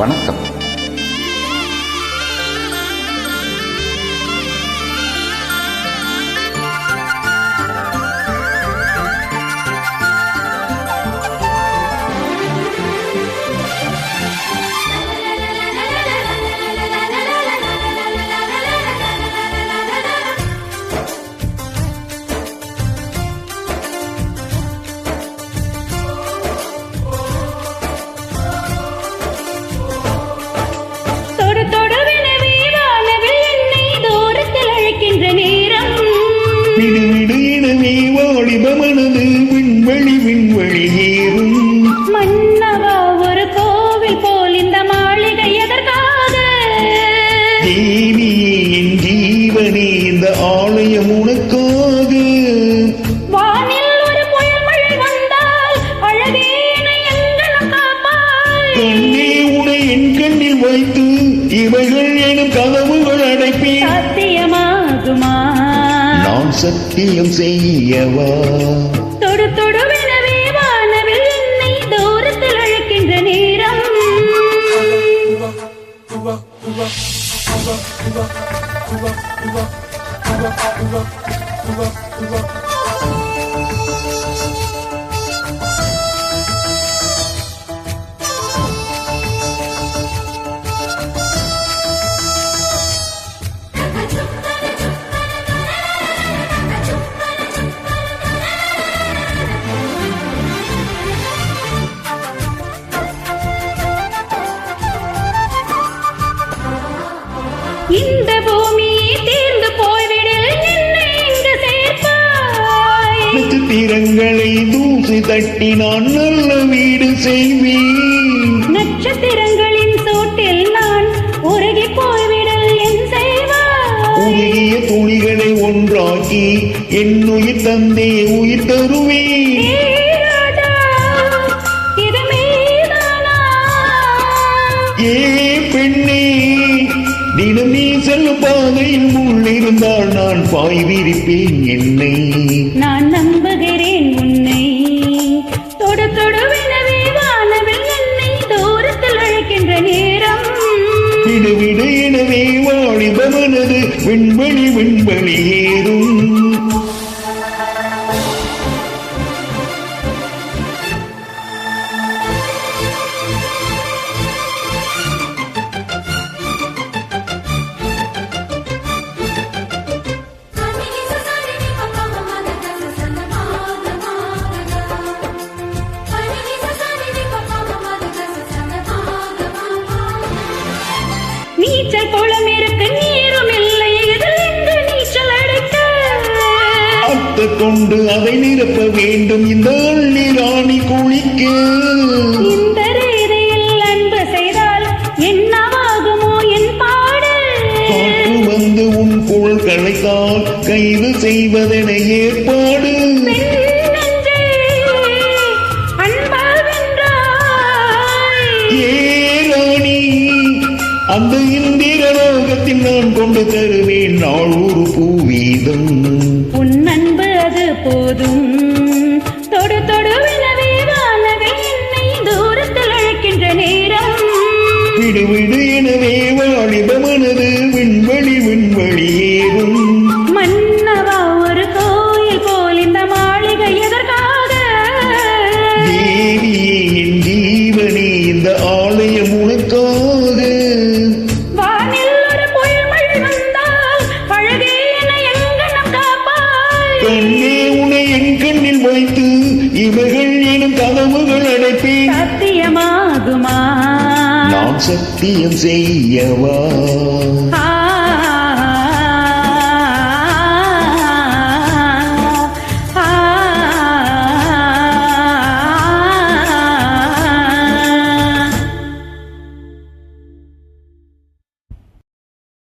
வணக்கம். வாலிபமனது விண்வெளி ஏறும் மன்னவா, ஒரு கோவில் போல் இந்த மாளிகை எதற்காக? தேவியே என் ஜீவனே, இந்த ஆலயம் உனக்காக. வானில் ஒரு புயல் மழை வந்தால் அழகே என்னை எங்கனம் காப்பாய். கண்ணே உனை என் கண்ணில் வைத்து இவைகள் எனும் கதவுகள் அடைப்பேன். சத்தியமாகுமா? நான் சத்தியம் செய்யவா? தொடு தொடுவெனவே வானவில் என்னை தூரத்தில் அழைக்கின்ற நேரம். இந்த பூமியை தீர்ந்து போய்விடில் என்னை இங்கு சேர்ப்பாய். நட்சத்திரங்களை தூசி தட்டி நான் நல்ல வீடு செய்வேன். நட்சத்திரங்களின் சூட்டில் நான் உருகி போய்விடல் என் செய்வாய். உருகிய துணிகளை ஒன்றாக்கி என் உயிர் தந்தே உயிர் தருவேன். ஏ பெண்ணே, தினம் நீ செல்லும் பாதையில் முள்ளிருந்தால் நான் பாய் விரிப்பேன் என்னை. நான் நம்புகிறேன் உன்னை. தொடு தொடுவெனவே வானவில் என்னை தூரத்தில் அழைக்கின்ற நேரம். விடு விடு எனவே வாலிபமனது விண்வெளி ஏறும். நீச்சல் குளம் இருக்கு, நீரும் இல்லை, இதில் எங்கு நீச்சல் அடிக்க? அத்தை கொண்டு அதை நிரப்ப வேண்டும் இந்த அள்ளி ராணி குளிக்க. இந்த ரீதியில் அன்பு செய்தால் என்னவாகுமோ என் பாடு? காற்று வந்து உன் குழல் களைத்தால் கைது செய்வதென ஏற்பாடு. அந்த இந்திரலோகத்தில் நான் கொண்டு தருவேன் நாள் ஒரு பூவீதம். உன் அன்பு அது போதும். தொடு தொடுவெனவே வானவில் என்னை தூரத்தில் அழைக்கின்ற நேரம். விடு விடு எனவே வாலிபமனது விண்வெளி ஏறும். மன்னவா, ஒரு கோயில் போல் இந்த மாளிகை எதற்காக? தேவியே என் ஜீவனே, இந்த ஆலயம் உனக்காக. கண்ணே உனை என் கண்ணில் வைத்து இவைகள் எனும் கதவுகள் அடைப்பேன். சத்தியமாகுமா? நான் சத்தியம் செய்யவா?